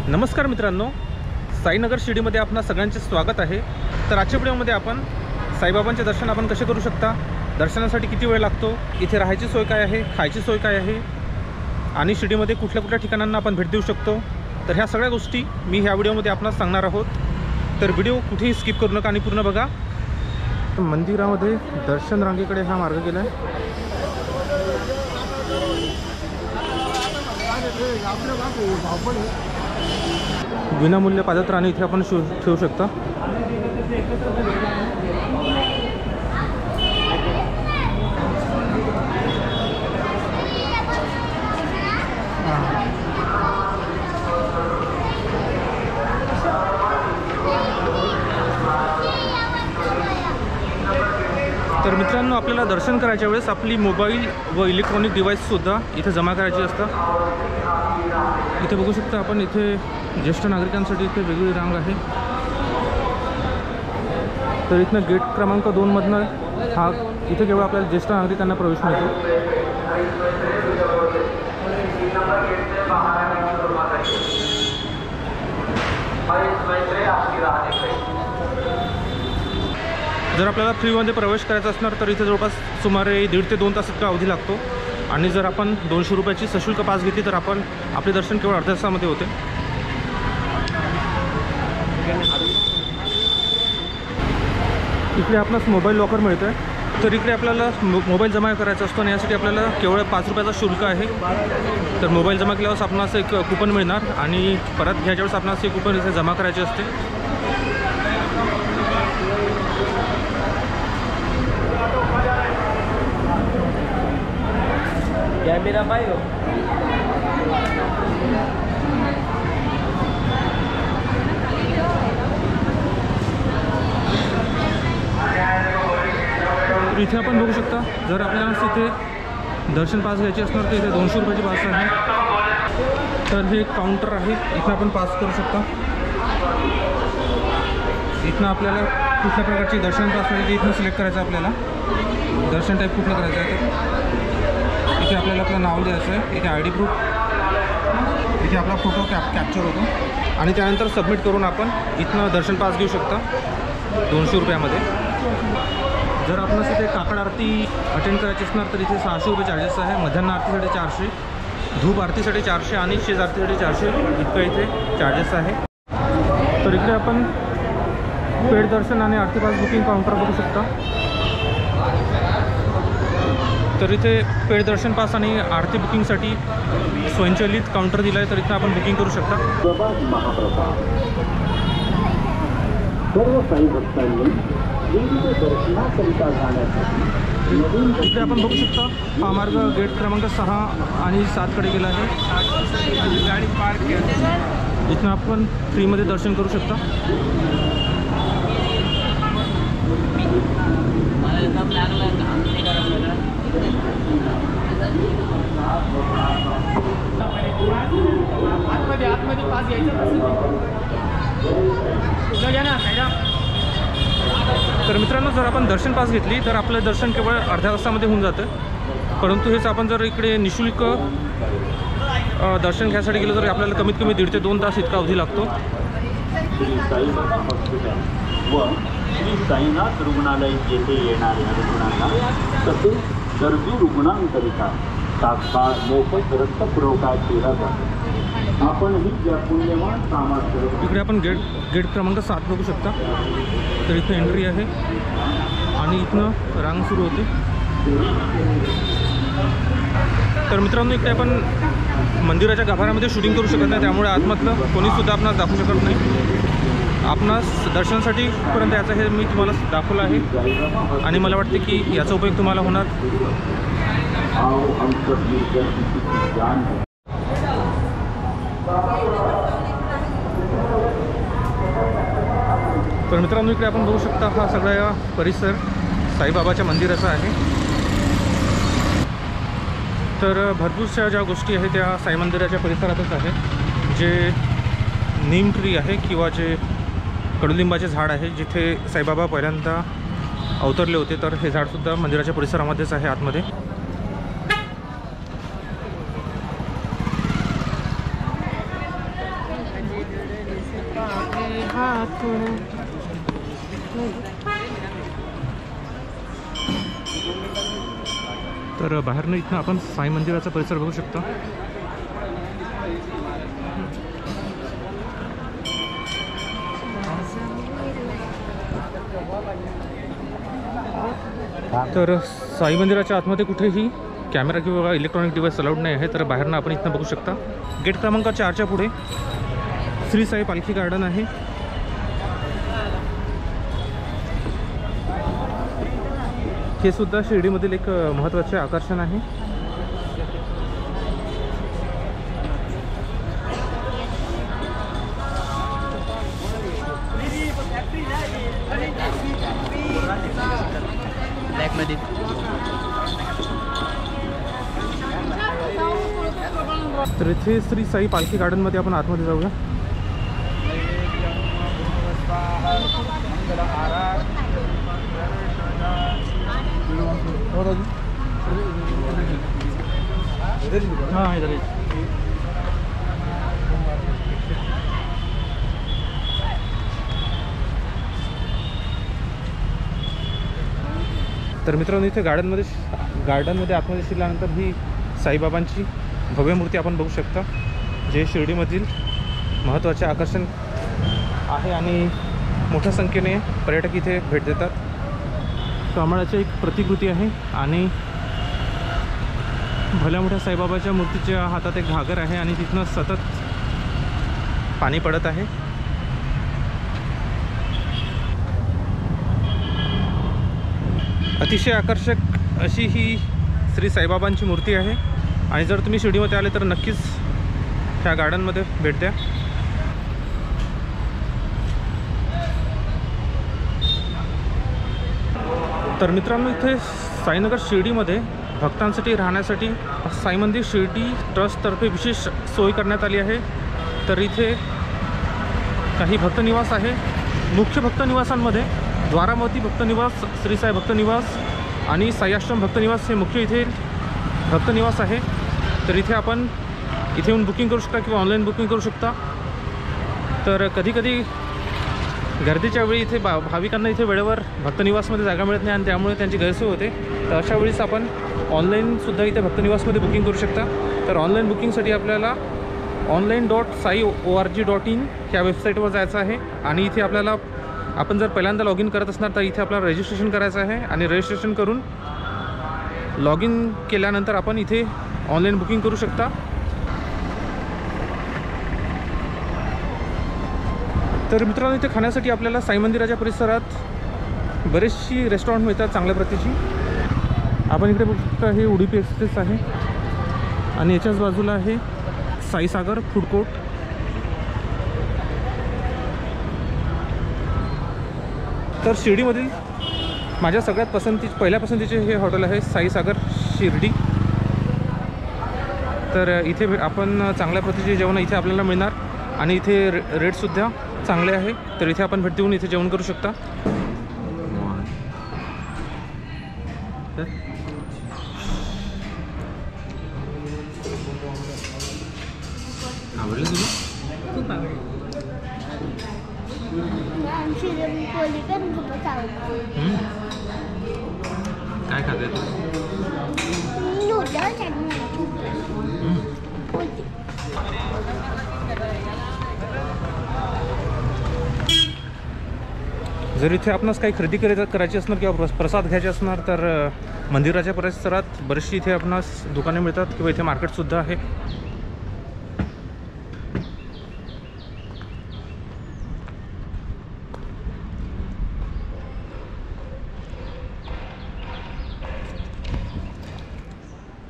नमस्कार मित्रांनो, साईनगर शिर्डीमध्ये आपणा सगळ्यांचे स्वागत आहे। तर आजच्या व्हिडिओमध्ये आपण साईबाबांचे दर्शन आपण कसे करू शकता, दर्शनासाठी किती वेळ लागतो, इथे राहायची सोय काय आहे, खायची सोय काय आहे आणि शिर्डीमध्ये कुठल्या कुठल्या ठिकाणांना आपण भेट देऊ शकतो, तर ह्या सगळ्या गोष्टी मी ह्या व्हिडिओमध्ये आपणास सांगणार आहोत। तर व्हिडिओ कुठेही स्किप करू नका आणि पूर्ण बघा। मंदिरामध्ये दर्शन रांगेकडे हा मार्ग गेला आहे। विनामूल्य पादत्राणे इथे आपण ठेवू शकता। तर मित्रांनो, आपल्याला दर्शन करायच्या वेळेस आपली मोबाईल व इलेक्ट्रॉनिक डिव्हाइससुद्धा इथे जमा करायची असतात। इथे बघू शकता आपण, इथे ज्येष्ठ नागरिकांसाठी इथे वेगळी रांग आहे। तर इथनं गेट क्रमांक 2 मधनं हा इथे केवळ आपल्याला ज्येष्ठ नागरिकांना प्रवेश मिळतो। जर आपल्याला फ्रीमध्ये प्रवेश करायचा असणार तर इथे जवळपास सुमारे 1.5 ते 2 तास इतका अवधी लागतो आणि जर आपण 200 रुपयाची सशुल्क पास घेतली तर आपण आपले दर्शन केवळ अर्ध्या तासामध्ये होते। इकडे आपणास मोबाईल लॉकर मिळतं आहे। तर इकडे आपल्याला मोबाईल जमा करायचा असतो आणि यासाठी आपल्याला केवळ 5 रुपयाचा शुल्क आहे। तर मोबाईल जमा केल्यावर आपणास एक कुपन मिळणार आणि परत घ्यायच्या वेळेस आपणास हे कुपन इथे जमा करायचे असते। कॅमेरा पाहिजे इथे आपण बघू शकता, जर आपल्याला इथे दर्शन पास घ्यायचे असणार तर इथे 200 रुपयाची पास आहे। तर हे काउंटर आहे, इथं आपण पास करू शकता। इथनं आपल्याला कुठल्या प्रकारची दर्शन पास पाहिजे इथनं सिलेक्ट करायचं, आपल्याला दर्शन टाईप कुठलं करायचं आहे। तर इथे आपल्याला आपलं नाव द्यायचं आहे, इथे ID प्रूफ, इथे आपला फोटो कॅप्चर होतो आणि त्यानंतर सबमिट करून आपण इथनं दर्शन पास घेऊ शकता 200 रुपयामध्ये। जर आपणास इथे काकड आरती अटेंड करायची असणार तर इथे 600 रुपये चार्जेस आहे। मध्यान्ह आरतीसाठी 400, धूप आरतीसाठी 400 आणि शेज आरतीसाठी 400 इतकं इथे चार्जेस आहे। तर इकडे आपण पेड दर्शन आणि आरती पास बुकिंग काउंटर बघू शकता। तर इथे पेड दर्शन पास आणि आरती बुकिंगसाठी स्वयंचलित काउंटर दिला आहे, तर इथं आपण बुकिंग करू शकता। इथे आपण बघू शकता हा मार्ग गेट क्रमांक 6 आणि 7 कडे गेला आहे। गाडी पार्क केली, इथनं आपण फ्रीमध्ये दर्शन करू शकता। आतमध्ये पास घ्यायचं ना। तर मित्रांनो, जर आपण दर्शन पास घेतली तर आपलं दर्शन केवळ अर्ध्या तासामध्ये होऊन जातं, परंतु हेच आपण जर इकडे निःशुल्क दर्शन घ्यायसाठी गेलो तर आपल्याला कमीत कमी 1.5 ते 2 तास इतका अवधी लागतो। व श्री साईनाथ रुग्णालय येथे येणाऱ्या रुग्णांना तसेच गरजू रुग्णांकरिता तात्काळ मोफत रक्तपुरवठा केला जातो। आपणही या पुण्यवान सामाजिक इकडे आपण गेट क्रमांक 7 बघू शकता। तर इथं एंट्री आहे आणि इथनं रांग सुरू होते। तर मित्रांनो, इकडे आपण मंदिराच्या गाभाऱ्यामध्ये शूटिंग करू शकत नाही, त्यामुळे आतमधलं कोणीसुद्धा आपणास दाखवू शकत नाही। आपणास दर्शनासाठी कुठपर्यंत याचं हे मी तुम्हाला दाखवलं आहे आणि मला वाटते की याचा उपयोग तुम्हाला होणार। तर मित्रांनो, इकडे आपण बघू शकता हा सगळा परिसर साईबाबाच्या मंदिराचा आहे। तर भरपूरशा ज्या गोष्टी आहेत त्या साई मंदिराच्या परिसरातच आहेत। जे नीम ट्री आहे किंवा जे कडुलिंबाचे झाड आहे, जिथे साईबाबा पहिल्यांदा अवतरले होते, तर हे झाडसुद्धा मंदिराच्या परिसरामध्येच आहे आतमध्ये। हां थोडं तर बाहेरनं इथनं आपण साई मंदिराचा परिसर बघू शकतो. तर साई मंदिराच्या आतमध्ये कुठेही कॅमेरा किंवा इलेक्ट्रॉनिक डिव्हाइस अलाउड नाही आहे. तर बाहेरनं आपण इथनं बघू शकता. गेट क्रमांक 4च्या पुढे श्री साई पालखी गार्डन आहे. हे सुद्धा शिर्डीमधील एक महत्त्वाचे आकर्षण आहे. ब्लॅकमध्ये तर इथे श्री साई पालखी गार्डनमध्ये आपण आतमध्ये जाऊया. हां इधर तर मित्रांनो इथे गार्डनमध्ये आतमध्ये शिरल्यानंतर ही साईबाबांची भव्य मूर्ती आपण बघू शकता, जे शिर्डीमधील महत्त्वाचे आकर्षण आहे आणि मोठ्या संख्येने पर्यटक इथे भेट देतात. कमळाची एक प्रतिकृती आहे आणि भल्या मोठ्या साईबाबाच्या मूर्तीच्या हातात एक घागर आहे आणि तिथनं सतत पाणी पडत आहे. अतिशय आकर्षक अशी ही श्री साईबाबांची मूर्ती आहे आणि जर तुम्ही शिर्डीमध्ये आले तर नक्कीच ह्या गार्डनमध्ये भेट द्या. तर मित्रांनो इथे साईनगर शिर्डीमध्ये भक्तांसाठी राहण्यासाठी साई मंदिर शिर्डी ट्रस्टतर्फे विशेष सोय करण्यात आली आहे. तर इथे काही भक्तनिवास आहे. मुख्य भक्तनिवासांमध्ये द्वारामती भक्तनिवास, श्री साई भक्तनिवास आणि साई आश्रम भक्तनिवास हे मुख्य इथे भक्तनिवास आहे. तर इथे आपण इथे येऊन बुकिंग करू शकता किंवा ऑनलाईन बुकिंग करू शकता. तर कधीकधी गर्दीच्या वेळी इथे भाविकांना इथे वेळेवर भक्तनिवासमध्ये जागा मिळत नाही आणि त्यामुळे त्यांची गैरसोय होते. तर अशा वेळेस आपण ऑनलाईनसुद्धा इथे भक्तनिवासमध्ये बुकिंग करू शकता. तर ऑनलाईन बुकिंगसाठी आपल्याला online.sai.org.in ह्या वेबसाईटवर जायचं आहे आणि इथे आपल्याला आपण जर पहिल्यांदा लॉग इन करत असणार तर इथे आपल्याला रजिस्ट्रेशन करायचं आहे आणि रजिस्ट्रेशन करून लॉग इन केल्यानंतर आपण इथे ऑनलाईन बुकिंग करू शकता. तर मित्रांनो इथे खाण्यासाठी आपल्याला साई मंदिराच्या परिसरात बरेचशी रेस्टॉरंट मिळतात चांगल्या प्रतीची. आपण इकडे बघू शकता हे उडुपी एक्सप्रेस आहे आणि याच्याच बाजूला आहे साईसागर फूड कोर्ट. तर शिर्डीमधील माझ्या सगळ्यात पहिल्या पसंतीचे हे हॉटेल आहे साईसागर शिर्डी. तर इथे आपण चांगल्या प्रतीचे जेवण इथे आपल्याला मिळणार आणि इथे रेटसुद्धा चांगले आहे. तर इथे आपण भेट देऊन इथे जेवण करू शकता. आवडलं तुला? खूप आवडलं. काय खाते तू? जर इथे आपणास काही खरेदी करायची असणार किंवा प्रसाद घ्यायचे असणार तर मंदिराच्या परिसरात बरीचशी इथे आपणास दुकाने मिळतात किंवा इथे मार्केटसुद्धा आहे.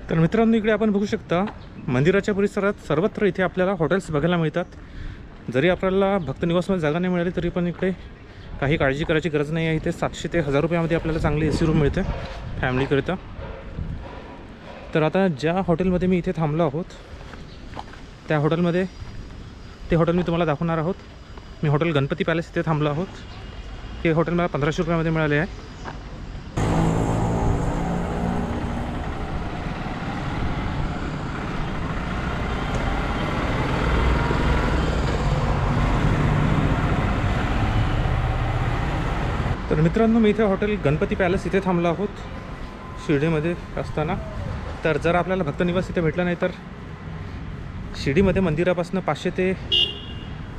तर मित्रांनो इकडे आपण बघू शकता मंदिराच्या परिसरात सर्वत्र इथे आपल्याला हॉटेल्स बघायला मिळतात. जरी आपल्याला भक्तनिवासमध्ये जागा नाही मिळाली तरी पण इकडे काही काळजी करायची गरज नाही आहे. इथे 700 ते 1000 रुपयामध्ये आपल्याला चांगली AC रूम मिळते फॅमिलीकरिता. तर आता ज्या हॉटेलमध्ये मी इथे थांबलो आहोत त्या हॉटेलमध्ये ते हॉटेल मी तुम्हाला दाखवणार आहोत. मी हॉटेल गणपती पॅलेस इथे थांबलो आहोत. हे हॉटेल मला 1500 रुपयामध्ये मिळाले आहे. तर मित्रांनो, मी इथे हॉटेल गणपती पॅलेस इथे थांबलो आहोत शिर्डीमध्ये असताना. तर जर आपल्याला भक्तनिवास इथे भेटला नाही तर शिर्डीमध्ये मंदिरापासून 500 ते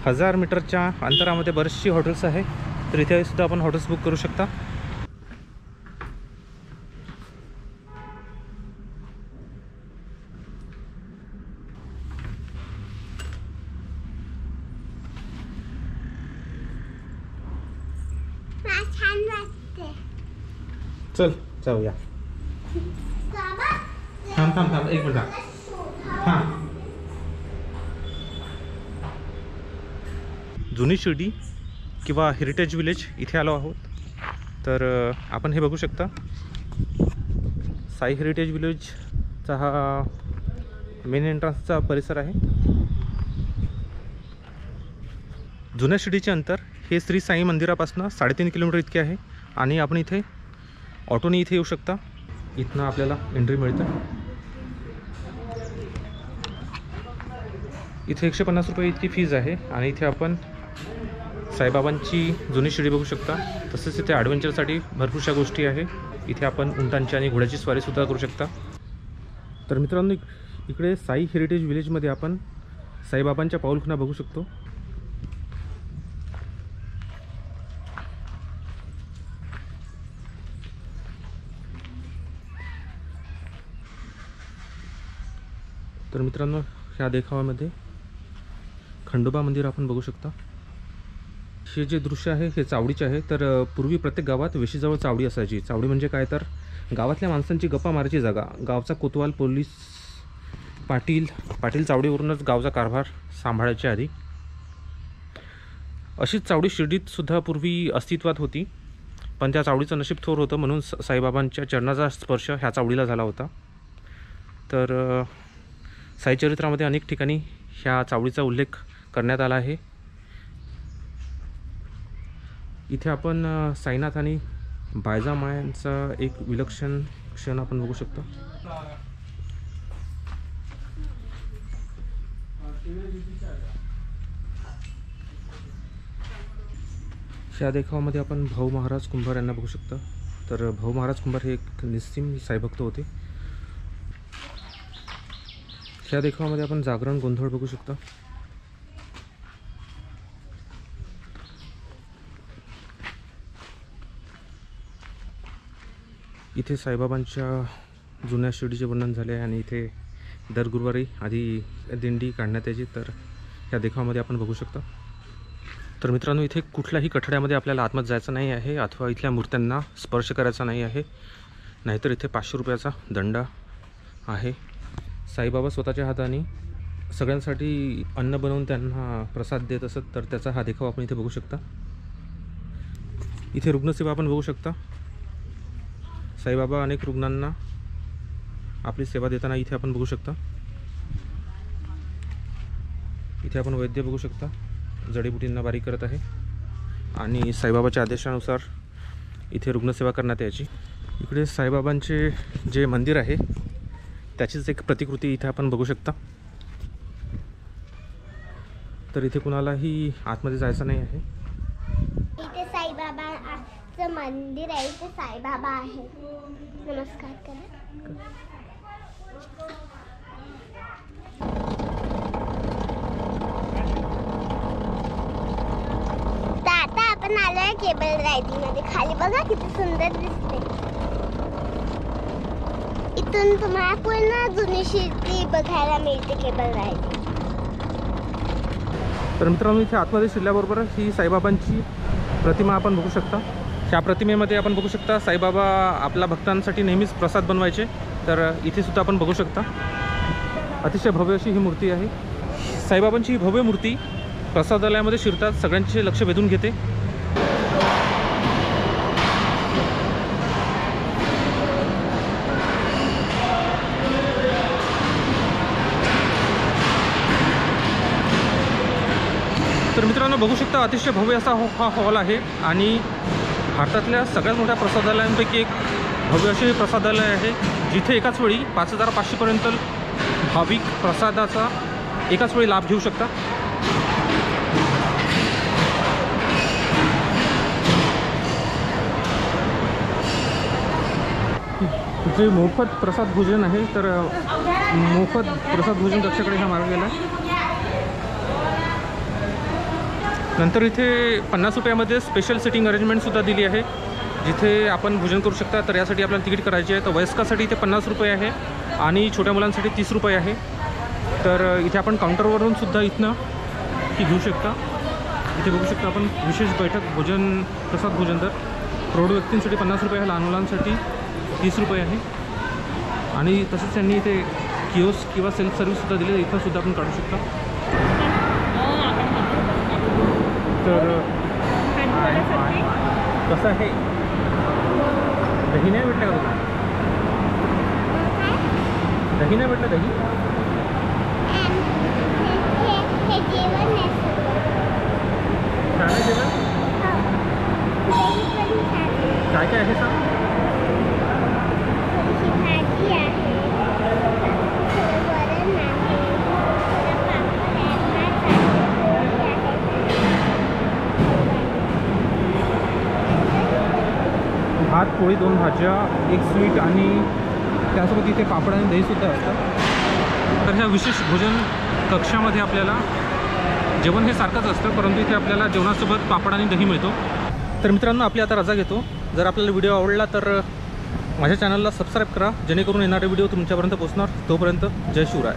1000 मीटरच्या अंतरामध्ये बरेचशी हॉटेल्स आहे. तर इथे सुद्धा आपण हॉटेल्स बुक करू शकता. चल जाऊया. थांब एक मिनिट. हां, जुनी शिर्डी किंवा हेरिटेज विलेज इथे आलो आहोत. तर आपण हे बघू शकता, साई हेरिटेज विलेजचा हा मेन एंट्रन्सचा परिसर आहे. जुन्या शिर्डीचे अंतर हे श्री साई मंदिरापासून 3.5 किलोमीटर इतके आहे. आणि आपण इथे ऑटोने इथे येऊ शकता. इथनं आपल्याला एंट्री मिळतं. इथे 150 रुपये इतकी फीज आहे. आणि इथे आपण साईबाबांची जुनी शिर्डी बघू शकता. तसेच इथे ॲडव्हेंचरसाठी भरपूरशा गोष्टी आहे. इथे आपण उंटांची आणि घोड्याची स्वारीसुद्धा करू शकता. तर मित्रांनो, इकडे साई हेरिटेज विलेजमध्ये आपण साईबाबांच्या पाऊलखुणा बघू शकतो. तर मित्रांनो, ह्या देखाव्यामध्ये खंडोबा मंदिर आपण बघू शकता. हे जे दृश्य आहे हे चावडीचे आहे. तर पूर्वी प्रत्येक गावात वेशीजवळ चावडी असायची. चावडी म्हणजे काय, तर गावातल्या माणसांची गप्पा मारायची जागा. गावचा कोतवाल, पोलीस, पाटील चावडीवरूनच गावचा कारभार सांभाळायचे आधी. अशीच चावडी शिर्डीत सुद्धा पूर्वी अस्तित्वात होती. पण त्या चावडीचं नशीब थोर होतं, म्हणून साईबाबांच्या चरणाचा स्पर्श ह्या चावडीला झाला होता. तर साईचरित्रामध्ये अनेक ठिकाणी ह्या चावडीचा उल्लेख करण्यात आला आहे. इथे आपण साईनाथ आणि बायजामायांचा एक विलक्षण क्षण आपण बघू शकतो. ह्या देखावामध्ये आपण भाऊ महाराज कुंभार यांना बघू शकता. तर भाऊ महाराज कुंभार हे एक निस्सीम साईभक्त होते. ह्या देखावामध्ये आपण जागरण गोंधळ बघू शकता. इथे साईबाबांच्या जुन्या शिर्डीचे वर्णन झाले आहे. आणि इथे दर गुरुवारी आधी दिंडी काढण्यात यायची. तर ह्या देखावामध्ये आपण बघू शकता. तर मित्रांनो, इथे कुठल्याही कठड्यामध्ये आपल्याला आतमध्ये जायचं नाही आहे अथवा इथल्या मूर्त्यांना स्पर्श करायचा नाही आहे. नाहीतर इथे 500 रुपयाचा दंड आहे. साईबाबा स्वतःच्या हाताने सगळ्यांसाठी अन्न बनवून त्यांना प्रसाद देत असत. तर त्याचा हा देखावा आपण इथे बघू शकता. इथे रुग्णसेवा आपण बघू शकता. साईबाबा अनेक रुग्णांना आपली सेवा देताना इथे आपण बघू शकता. इथे आपण वैद्य बघू शकता, जडीबुटींना बारीक करत आहे. आणि साईबाबाच्या आदेशानुसार इथे रुग्णसेवा करण्यात यायची. इकडे साईबाबांचे जे मंदिर आहे त्याचीच एक प्रतिकृती इथे आपण बघू शकता. तर इथे कुणालाही आतमध्ये जायचं नाही आहे. इथे साईबाबाचं मंदिर आहे. इथे साईबाबा आहे. नमस्कार करा. तर आता आपण आलोय केबल रायडिंग मध्ये. खाली बघा किती सुंदर दिसते. इथून तुम्हाला पूर्ण जुनी शिर्डी बघायला मिळते केबल रायडिंग. तर मित्रांनो, इथे आतमध्ये शिरल्याबरोबर ही साईबाबांची प्रतिमा आपण बघू शकता. ह्या प्रतिमेमध्ये आपण बघू शकता साईबाबा आपल्या भक्तांसाठी नेहमीच प्रसाद बनवायचे. तर इथे सुद्धा आपण बघू शकता अतिशय भव्य अशी ही मूर्ती आहे. साईबाबांची ही भव्य मूर्ती प्रसादालयामध्ये शिरतात सगळ्यांचे लक्ष वेधून घेते. तर मित्रांनो, बघू शकता अतिशय भव्य असा हा हॉल आहे. आणि भारतातल्या सगळ्यात मोठ्या प्रसादालयांपैकी एक भव्य असे प्रसादालय आहे, जिथे एकाच वेळी 5500 पर्यंत भाविक प्रसादाचा एकाच वेळी लाभ घेऊ शकता. इथे मोफत प्रसाद भोजन आहे, तर मोफत प्रसाद भोजन कक्षाकडे हा मार्ग गेला आहे. नंतर इथे 50 रुपयामध्ये स्पेशल सिटिंग अरेंजमेंटसुद्धा दिली आहे, जिथे आपण भोजन करू शकता. तर यासाठी आपल्याला तिकीट करायचे आहे. तर वयस्कासाठी इथे 50 रुपये आहे आणि छोट्या मुलांसाठी 30 रुपये आहे. तर इथे आपण काउंटरवरून सुद्धा इथनं ती घेऊ शकता. इथे बघू शकता आपण विशेष बैठक भोजन प्रसाद भोजन. तर प्रौढ व्यक्तींसाठी 50 रुपये आहे, लहान मुलांसाठी 30 रुपये आहे. आणि तसंच त्यांनी इथे किओस्क किंवा सेल्फ सर्व्हिससुद्धा दिली, इथं सुद्धा आपण काढू शकता. तर कसं आहे, दही नाही भेटलं का तुला? दही नाही भेटलं? दही हे जेवण आहे. छान आहे जेवण. दही पण छान आहे. काय काय आहे सांग. थोडीशी भाजी आहे, थोडं वरण आहे, थोडं पापड आहे, भात आहे, पोळी आहे. भात, पोळी, 2 भाज्या, 1 स्वीट आणि त्यासोबत इथे पापड आणि दहीसुद्धा असतं. तर ह्या विशेष भोजन कक्षामध्ये आपल्याला जेवण हे सारखंच असतं, परंतु इथे आपल्याला जेवणासोबत पापड आणि दही मिळतो. तर मित्रांनो, आपली आता रजा घेतो. जर आपल्याला व्हिडिओ आवडला तर माझ्या चॅनलला सबस्क्राईब करा, जेणेकरून येणारे व्हिडिओ तुमच्यापर्यंत पोहोचणार. तोपर्यंत जय शिवराय.